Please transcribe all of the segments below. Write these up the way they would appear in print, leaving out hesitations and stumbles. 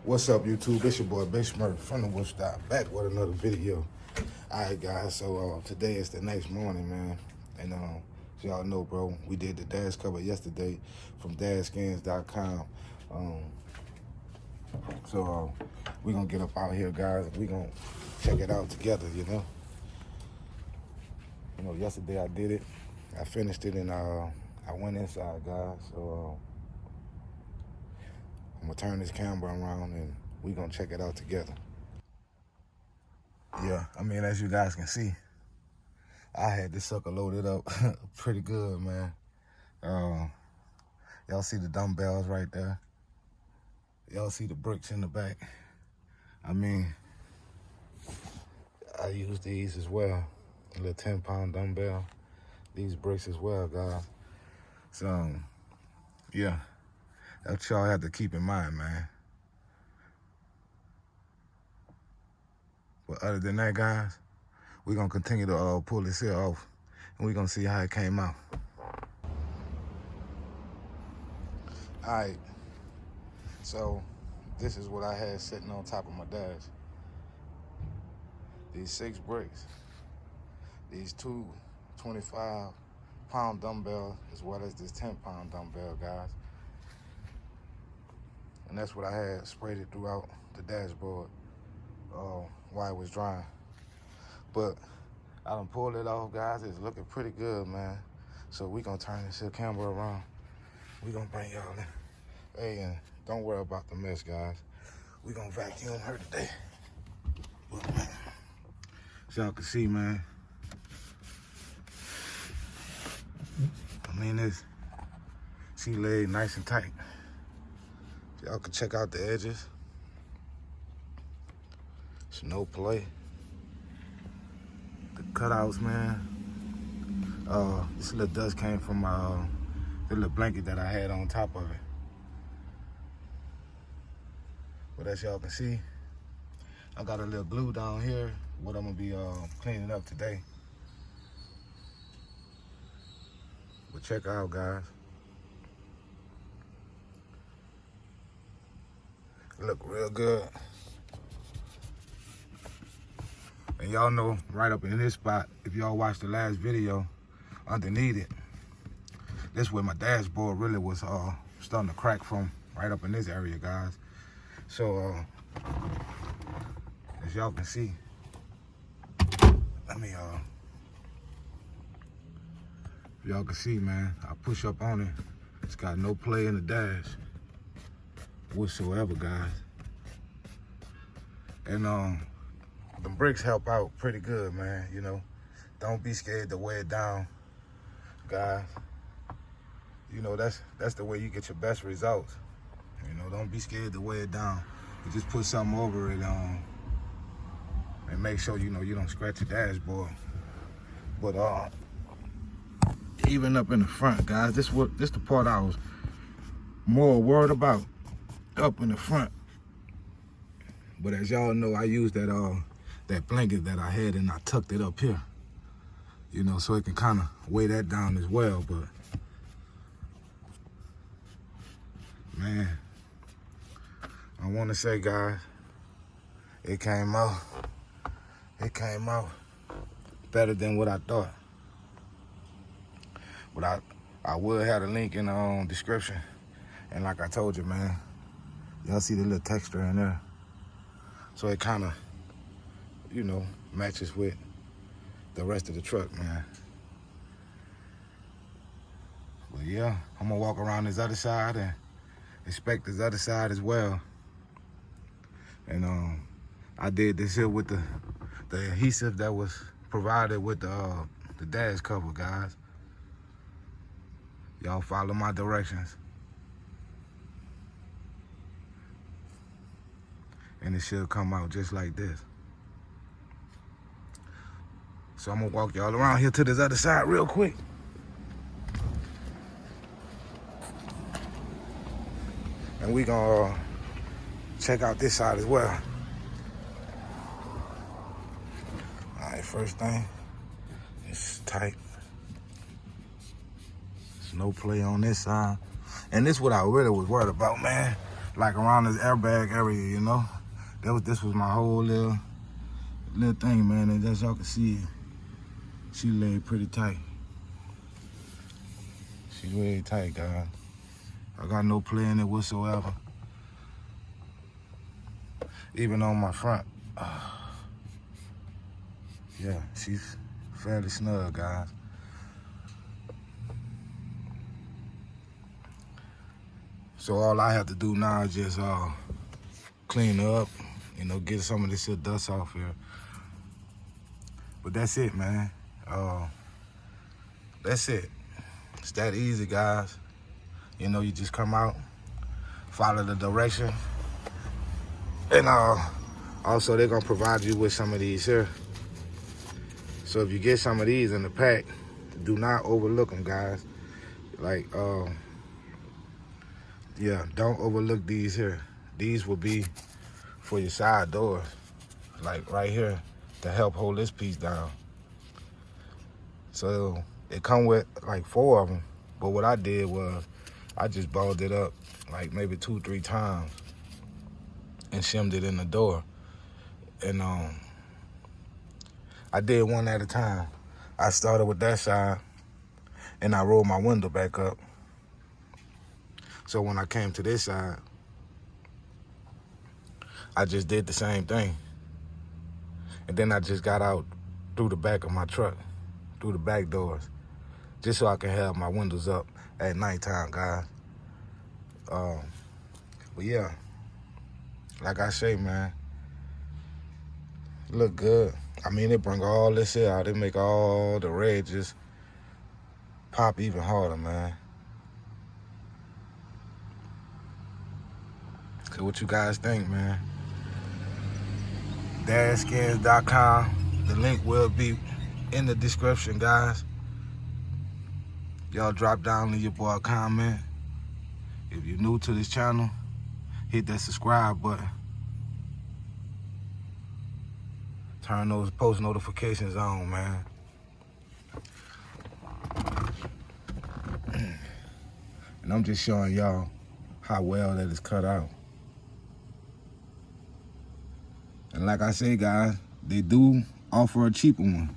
What's up, YouTube? It's your boy Big Smurf from the Wolf Stop, back with another video. Alright, guys, so today is the next morning, man. And so y'all know, bro, we did the dash cover yesterday from dashskins.com. So we're gonna get up out here, guys. We're gonna check it out together, you know. Yesterday I did it. I finished it, and I went inside, guys. So I'm gonna turn this camera around and we're gonna check it out together. Yeah, I mean, as you guys can see, I had this sucker loaded up pretty good, man. Y'all see the dumbbells right there. Y'all see the bricks in the back. I mean, I use these as well. A little 10-pound dumbbell. These bricks as well, guys. So, yeah, that's y'all have to keep in mind, man. But other than that, guys, we're going to continue to pull this here off, and we're going to see how it came out. All right, so this is what I had sitting on top of my dash. These 6 bricks, these 2 25-pound dumbbells, as well as this 10-pound dumbbell, guys. And that's what I had sprayed it throughout the dashboard while it was drying. But I done pulled it off, guys. It's looking pretty good, man. So we gonna turn this camera around. We gonna bring y'all in. Hey, and don't worry about the mess, guys. We gonna vacuum her today. But, man, so y'all can see, man. I mean, she laid nice and tight. Y'all can check out the edges. It's no play. The cutouts, man. This little dust came from the little blanket that I had on top of it. But as y'all can see, I got a little glue down here, what I'm gonna be cleaning up today. But check out, guys. It look real good. And y'all know right up in this spot, if y'all watched the last video, underneath it, this where my dashboard really was starting to crack from, right up in this area, guys. So as y'all can see, let me if y'all can see, man, I push up on it. It's got no play in the dash whatsoever, guys. And the bricks help out pretty good, man. You know, don't be scared to weigh it down, guys. You know, that's the way you get your best results. You know, don't be scared to weigh it down. You just put something over it and make sure, you know, you don't scratch your dashboard. But even up in the front, guys, this the part I was more worried about, up in the front. But as y'all know, I used that blanket that I had, and I tucked it up here, you know, so it can kind of weigh that down as well. But man, I want to say, guys, it came out better than what I thought. But I would have a link in the description, and like I told you, man, y'all see the little texture in there, so it kind of, you know, matches with the rest of the truck, man. But yeah, I'm gonna walk around this other side and inspect this other side as well. And I did this here with the adhesive that was provided with the dash cover, guys. Y'all follow my directions, and it should come out just like this. So I'm gonna walk y'all around here to this other side real quick. And we gonna check out this side as well. All right, first thing, it's tight. There's no play on this side. And this is what I really was worried about, man. like around this airbag area, you know. This was my whole little thing, man. And as y'all can see, she laid pretty tight. She really tight, guys. I got no play in it whatsoever. Even on my front. Yeah, she's fairly snug, guys. So all I have to do now is just clean her up, you know, get some of this shit dust off here. But that's it, man. That's it. It's that easy, guys. You know, you just come out, follow the direction, and also they're gonna provide you with some of these here. So if you get some of these in the pack, do not overlook them, guys. Like, yeah, don't overlook these here. These will be for your side doors, like right here, to help hold this piece down. So it come with like 4 of them, but what I did was I just balled it up like maybe 2-3 times and shimmed it in the door. And I did one at a time. I started with that side and I rolled my window back up. So when I came to this side, I just did the same thing. And then I just got out through the back of my truck, through the back doors, just so I can have my windows up at nighttime, guys. But yeah, like I say, man, look good. I mean, they bring all this shit out. They make all the red just pop even harder, man. So what you guys think, man? dashskins.com. The link will be in the description, guys. Y'all drop down, leave your boy a comment. If you're new to this channel, hit that subscribe button. Turn those post notifications on, man. And I'm just showing y'all how well that is cut out. And like I say, guys, they do offer a cheaper one.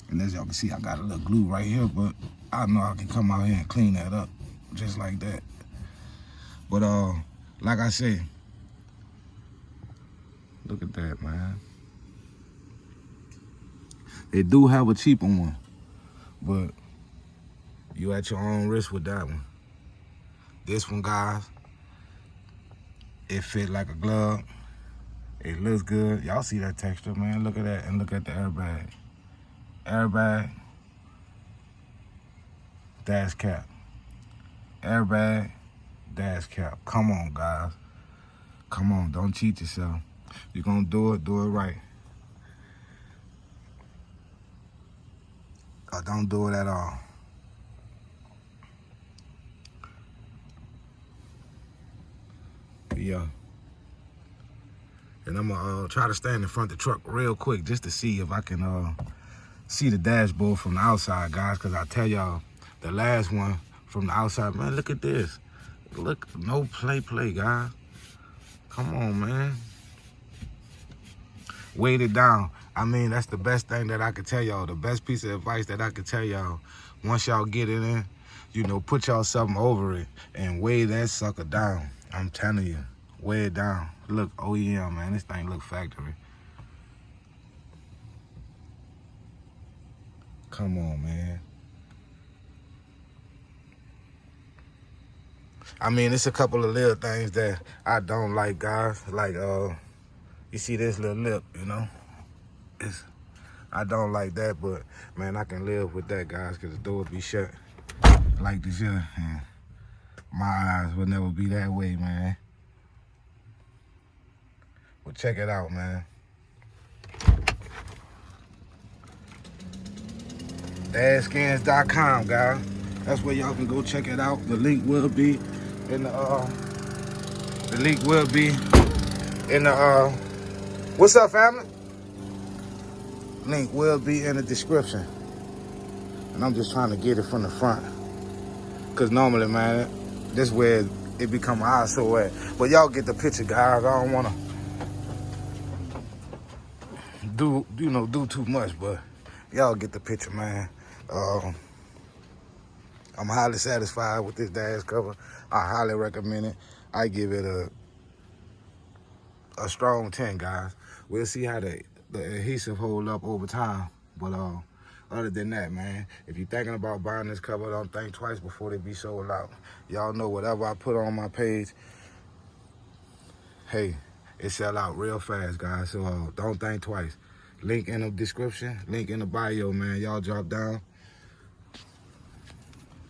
And as y'all can see, I got a little glue right here, but I know I can come out here and clean that up just like that. But like I say, look at that, man. They do have a cheaper one, but you at your own risk with that one. This one, guys, it fit like a glove. It looks good. Y'all see that texture, man. Look at that, and look at the airbag. Airbag, dash cap. Airbag, dash cap. Come on, guys. Come on, don't cheat yourself. You're gonna do it right. Or don't do it at all. Yeah. And I'm gonna try to stand in front of the truck real quick just to see if I can see the dashboard from the outside, guys, because I tell y'all, the last one from the outside, man, look at this. Look, no play, guys. Come on, man. Weight it down. I mean, that's the best thing that I could tell y'all. The best piece of advice that I could tell y'all. Once y'all get it in, you know, put y'all something over it and weigh that sucker down. I'm telling you, weigh it down. Look, OEM, man, this thing look factory. Come on, man. I mean, it's a couple of little things that I don't like, guys. Like, you see this little lip, you know? I don't like that, but, man, I can live with that, guys, because the door will be shut like this here. And my eyes will never be that way, man. But check it out, man. dashskins.com, guys. That's where y'all can go check it out. The link will be in the what's up, family? Link will be in the description. And I'm just trying to get it from the front. Cause normally, man, this where it become an eyesore at. But y'all get the picture, guys. I don't wanna do too much, but y'all get the picture, man. I'm highly satisfied with this dash cover. I highly recommend it. I give it a strong 10, guys. We'll see how the adhesive hold up over time. But other than that, man, if you're thinking about buying this cover, don't think twice before they be sold out. Y'all know whatever I put on my page, hey, it sell out real fast, guys. So don't think twice. Link in the description, link in the bio, man. Y'all drop down.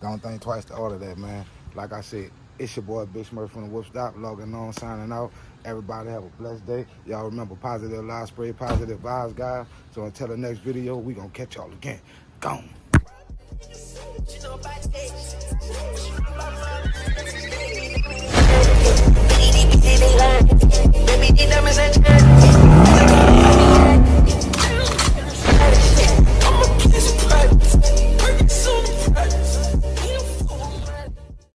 Don't think twice to order that, man. Like I said, it's your boy Big Smurf from the Whoop Stop, logging on, signing out. Everybody have a blessed day. Y'all remember positive live spray, positive vibes, guys. So until the next video, we gonna catch y'all again. Gone.